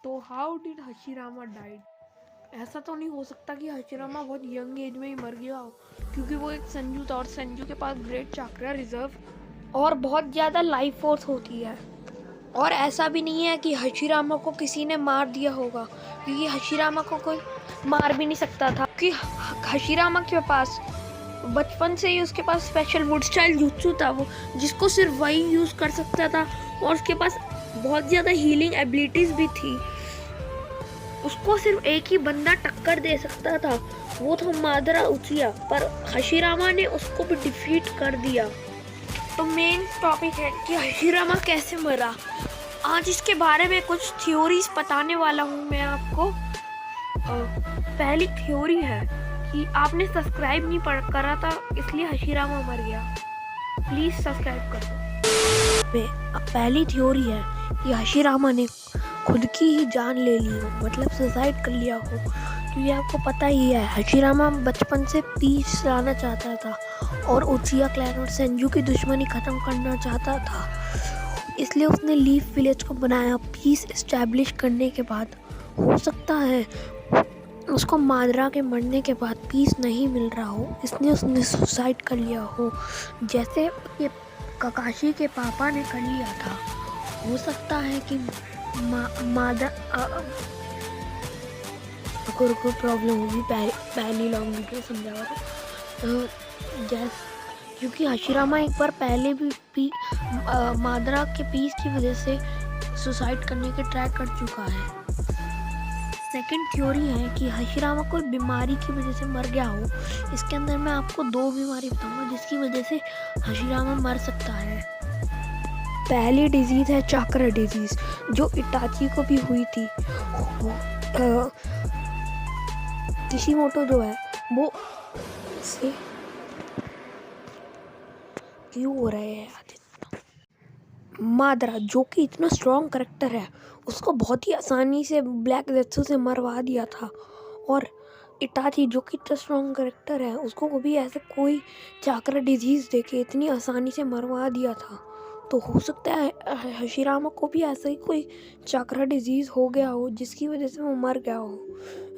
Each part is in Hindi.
तो हाउ डिड हशीरामा डाइड? ऐसा तो नहीं हो सकता कि हशीरामा बहुत यंग एज में ही मर गया हो, क्योंकि वो एक संजू था और संजू के पास ग्रेट चाक्रा रिजर्व और बहुत ज़्यादा लाइफ फोर्स होती है। और ऐसा भी नहीं है कि हशीरामा को किसी ने मार दिया होगा, क्योंकि हशीरामा को कोई मार भी नहीं सकता था, क्योंकि हशीरामा के पास बचपन से ही उसके पास स्पेशल वुड स्टाइल जुत्सु था वो, जिसको सिर्फ वही यूज़ कर सकता था। और उसके पास बहुत ज़्यादा हीलिंग एबिलिटीज़ भी थी। उसको सिर्फ एक ही बंदा टक्कर दे सकता था, वो था मादरा उचिया, पर हशीरामा ने उसको भी डिफीट कर दिया। तो मेन टॉपिक है कि हशीरामा कैसे मरा। आज इसके बारे में कुछ थ्योरीज बताने वाला हूँ मैं आपको। पहली थ्योरी है कि आपने सब्सक्राइब नहीं करा था, इसलिए हशीरामा मर गया। प्लीज सब्सक्राइब कर दो। पहली थ्योरी है कि हशीरामा ने खुद की ही जान ले ली हो, मतलब सुसाइड कर लिया हो, क्योंकि आपको पता ही है हशीरामा बचपन से पीस लाना चाहता था और उचिया क्लैन और सेंजू की दुश्मनी खत्म करना चाहता था। इसलिए उसने लीफ विलेज को बनाया। पीस एस्टैब्लिश करने के बाद हो सकता है उसको मादरा के मरने के बाद पीस नहीं मिल रहा हो, इसलिए उसने सुसाइड कर लिया हो, जैसे ये ककाशी के पापा ने कर लिया था। हो सकता है कि मादरा को प्रॉब्लम होगी, पहली लॉन्ग वीडियो समझा तो क्योंकि हशीरामा एक बार पहले भी मादरा के पीस की वजह से सुसाइड करने के ट्राई कर चुका है। सेकंड थ्योरी है कि हशीरामा कोई बीमारी की वजह से मर गया हो। इसके अंदर मैं आपको दो बीमारी बताऊंगा जिसकी वजह से हशीरामा मर सकता है। पहली डिजीज है चाक्रा डिजीज, जो इटाची को भी हुई थी। किशिमोटो जो है वो से क्यों हो रहे हैं मादरा, जो कि इतना स्ट्रॉन्ग करेक्टर है, उसको बहुत ही आसानी से ब्लैक जेत्सु से मरवा दिया था। और इटाची, जो कि इतना स्ट्रॉन्ग करेक्टर है, उसको भी ऐसे कोई चाक्रा डिजीज़ देके इतनी आसानी से मरवा दिया था। तो हो सकता है हशीरामा को भी ऐसा ही कोई चाक्रा डिजीज़ हो गया हो जिसकी वजह से वो मर गया हो।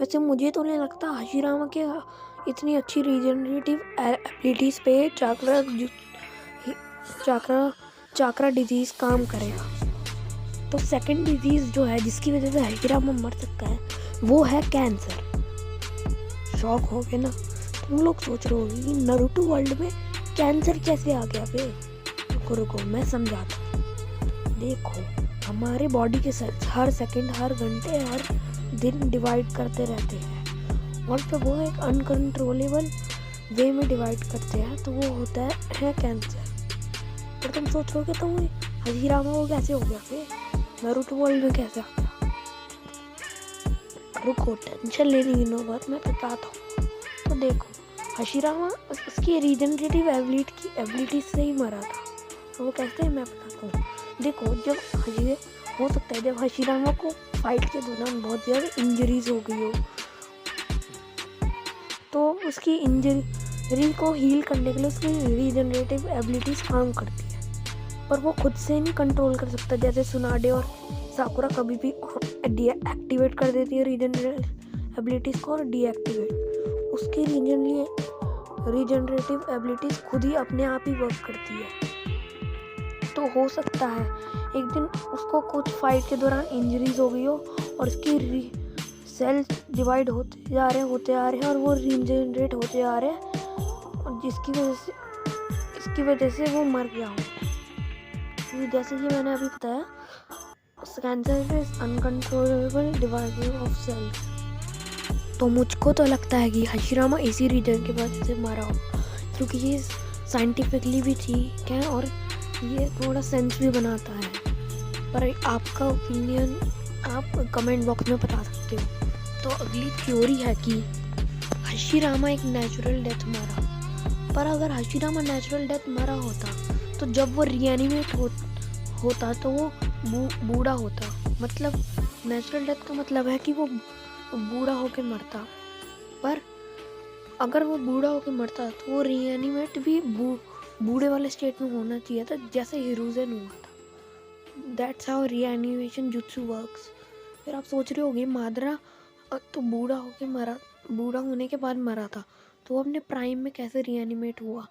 वैसे मुझे तो नहीं लगता हशीरामा के इतनी अच्छी रीजनरेटिव एबिलिटीज़ पे चाक्रा डिजीज़ काम करेगा। तो सेकंड डिजीज़ जो है जिसकी वजह से हशीरामा मर सकता है वो है कैंसर। शॉक हो गए ना तुम लोग, सोच रहे हो कि नारुतो वर्ल्ड में कैंसर कैसे आ गया बे। रुको मैं समझाता हूँ। देखो, हमारे बॉडी के सेल्स हर सेकंड, हर घंटे, हर दिन डिवाइड करते रहते हैं, और जब वो एक अनकंट्रोलेबल वे में डिवाइड करते हैं तो वो होता है कैंसर। और तुम सोच रहे हो कि तुम हशीरामा को कैसे हो गया फिर, नारुतो वर्ल्ड में कैसे आ गया। रुको, टेंशन लेने की नौबत मैं बताता हूँ। तो देखो, हशीरामा उसकी रीजनरेटिव एबिलिटी से ही मरा था। तो वो कैसे है मैं बताता हूँ। देखो, जब हो सकता है जब हशीरामा को फाइट के दौरान बहुत ज़्यादा इंजरीज हो गई हो, तो उसकी इंजरी को हील करने के लिए उसकी रीजनरेटिव एबिलिटीज काम करती है, पर वो खुद से नहीं कंट्रोल कर सकता। जैसे सुनाडे और साकुरा कभी भी एक्टिवेट कर देती है रीजनरेटिव एबिलिटीज को और डीएक्टिवेट। उसकी रीजनरेटिव एबिलिटीज खुद ही अपने आप ही वर्क करती है। तो हो सकता है एक दिन उसको कुछ फाइट के दौरान इंजरीज हो गई हो और उसकी सेल्स डिवाइड होते आ रहे हैं और वो रीजनरेट होते आ रहे हैं, और इसकी वजह से वो मर गया हो। जैसे कि मैंने अभी बताया, cancer is uncontrollable dividing of cells. तो मुझको तो लगता है कि हशीरामा इसी रीजन के वजह से मरा हो, क्योंकि ये साइंटिफिकली भी ठीक है और ये थोड़ा सेंस भी बनाता है। पर आपका ओपिनियन आप कमेंट बॉक्स में बता सकते हो। तो अगली थ्योरी है कि हशीरामा एक नेचुरल डेथ मरा। पर अगर हशीरामा नेचुरल डेथ मरा होता तो जब वो रीएनिमेट होता तो वो बूढ़ा होता। मतलब नेचुरल डेथ का मतलब है कि वो बूढ़ा होकर मरता, पर अगर वो बूढ़ा होकर मरता तो वो रीएनिमेट भी बूढ़े वाले स्टेट में होना चाहिए था, जैसे हिरुज़ेन हुआ था। That's how reanimation jutsu works. फिर आप सोच रहे होगे मादरा तो बूढ़ा होने के बाद मरा था, तो वो अपने प्राइम में कैसे रीएनिमेट हुआ।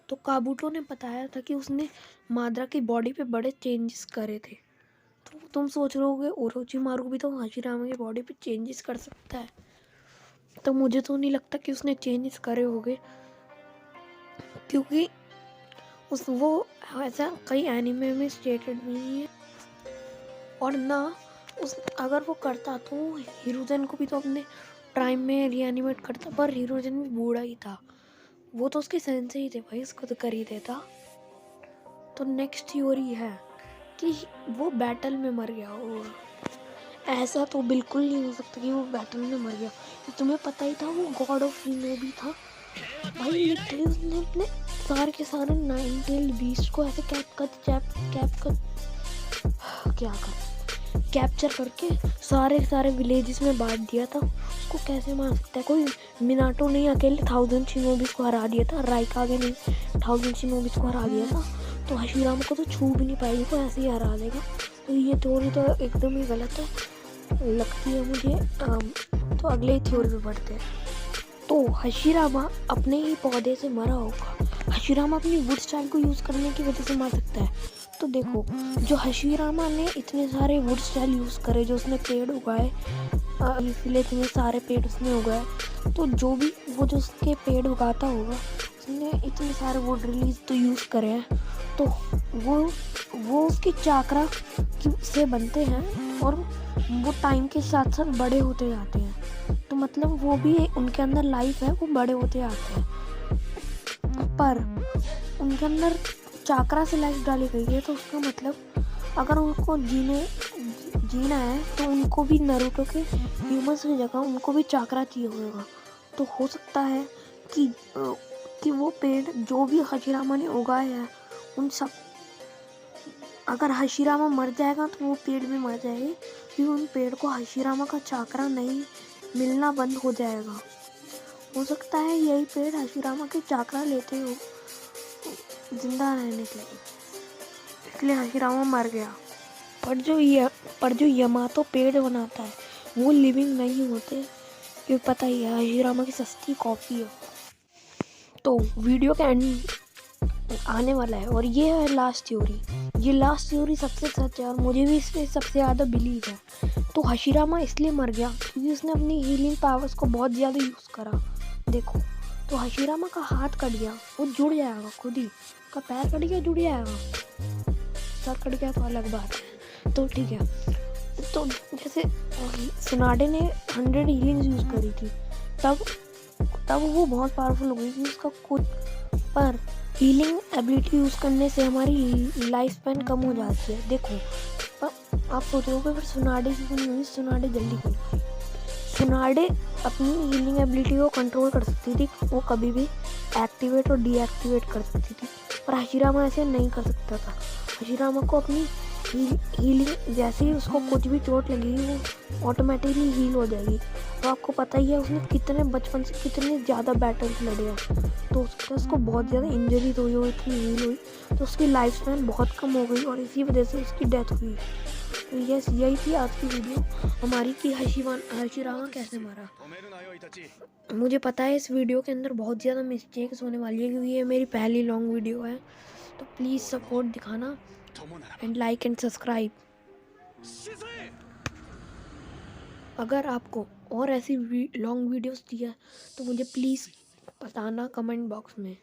तो काबूटो ने बताया था कि उसने मादरा की बॉडी पे बड़े चेंजेस करे थे। तो तुम सोच रहे होगे ओरोचिमारू भी तो हाशिरामा की बॉडी पे चेंजेस कर सकता है, तो मुझे तो नहीं लगता कि उसने चेंजेस करे होंगे, क्योंकि वो ऐसा कई एनिमे में स्टेटेड नहीं है। और ना अगर वो करता तो हिरोजन को भी तो अपने प्राइम में रीएनिमेट करता, पर हिरोजन भी बूढ़ा ही था, वो तो उसके सेंसे ही थे भाई, उसको तो कर ही देता। तो नेक्स्ट थ्योरी है कि वो बैटल में मर गया होगा। ऐसा तो बिल्कुल नहीं हो सकता कि वो बैटल में मर गया। तुम्हें पता ही था वो गॉड ऑफ भी था भाई। लिटरली उसने अपने सारे के सारे 9 टेल्ड बीस्ट को ऐसे कैप्चर करके सारे विलेजेस में बांट दिया था। उसको कैसे मार सकता है कोई। मिनाटो ने अकेले 1000 शिनोबिस को हरा दिया था, राइकागे ने 1000 शिनोबिस को हरा दिया था, तो हाशिरामा को तो छू भी नहीं पाएगी, को ऐसे ही हरा देगा। तो ये थ्योरी तो एकदम ही गलत है लगती है मुझे। तो अगले थ्योरी पे बढ़ते हैं। तो हाशिरामा अपने ही पौधे से मरा होगा। हाशिरामा अपनी वुड स्टाइल को यूज़ करने की वजह से मर सकता है। तो देखो, जो हाशिरामा ने इतने सारे वुड स्टाइल यूज़ करे, जो उसने पेड़ उगाए, इसलिए इतने सारे पेड़ उसने उगाए, तो जो भी वो जो उसके पेड़ उगाता होगा, उसने इतने सारे वुड रिलीज तो यूज़ करे हैं, तो वो उसकी चाकरा से बनते हैं और वो टाइम के साथ साथ बड़े होते जाते हैं। तो मतलब वो भी उनके अंदर लाइफ है, वो बड़े होते आते हैं, पर उनके अंदर चाकरा से लाइफ डाली गई है। तो उसका मतलब अगर उनको जीना है तो उनको भी नारुतो के ह्यूमंस की जगह उनको भी चाकरा चाहिए होगा। तो हो सकता है कि वो पेड़ जो भी हाशिरामा ने उगाए हैं, उन सब, अगर हाशिरामा मर जाएगा तो वो पेड़ भी मर जाएगी, क्योंकि उन पेड़ को हाशिरामा का चाकरा नहीं मिलना बंद हो जाएगा। हो सकता है यही पेड़ हाशिरामा के चाकरा लेते हो जिंदा रहने के लिए, इसलिए हाशिरामा मर गया। पर जो यमातो पेड़ बनाता है वो लिविंग नहीं होते, क्योंकि पता ही है हाशिरामा की सस्ती कॉपी है। तो वीडियो का एंड आने वाला है और ये है लास्ट थ्योरी। ये लास्ट थ्योरी सबसे सच है और मुझे भी इसमें सबसे ज़्यादा बिलीव है। तो हाशिरामा इसलिए मर गया क्योंकि उसने अपनी हीलिंग पावर्स को बहुत ज़्यादा यूज़ करा। देखो, तो हाशिरामा का हाथ कट गया, वो जुड़ जाएगा खुद ही, का पैर कट गया जुड़ जाएगा, सर कट गया तो अलग बात है। तो ठीक है, तो जैसे सुनाडे ने 100 हीलिंग्स यूज़ करी थी, तब वो बहुत पावरफुल हो गई थी उसका खुद। पर हीलिंग एबिलिटी यूज़ करने से हमारी लाइफ स्पैन कम हो जाती है। देखो, पर आप सोच रहे हो फिर सुनाडे की क्यों नहीं हुई, सुनाडे जल्दी क्यों नहीं हुई। सुनाडे अपनी हीलिंग एबिलिटी को कंट्रोल कर सकती थी, वो कभी भी एक्टिवेट और डीएक्टिवेट कर सकती थी, पर हाशिरामा ऐसे नहीं कर सकता था। हाशिरामा को अपनी हीलिंग, जैसे ही उसको कुछ भी चोट लगेगी वो ऑटोमेटिकली हील हो जाएगी। तो आपको पता ही है उसने कितने बचपन से कितने ज़्यादा बैटल्स लड़े हैं, तो उसको बहुत ज़्यादा इंजरी हुई और इतनी हील हुई, तो उसकी लाइफ स्पैन बहुत कम हो गई और इसी वजह से उसकी डेथ हुई। तो यस, यही थी आज की वीडियो हमारी कि हाशिरामा कैसे मरा। मुझे पता है इस वीडियो के अंदर बहुत ज़्यादा मिस्टेक्स होने वाली है, क्योंकि ये मेरी पहली लॉन्ग वीडियो है। तो प्लीज़ सपोर्ट दिखाना एंड लाइक एंड सब्सक्राइब। अगर आपको और ऐसी लॉन्ग वीडियोस चाहिए तो मुझे प्लीज़ बताना कमेंट बॉक्स में।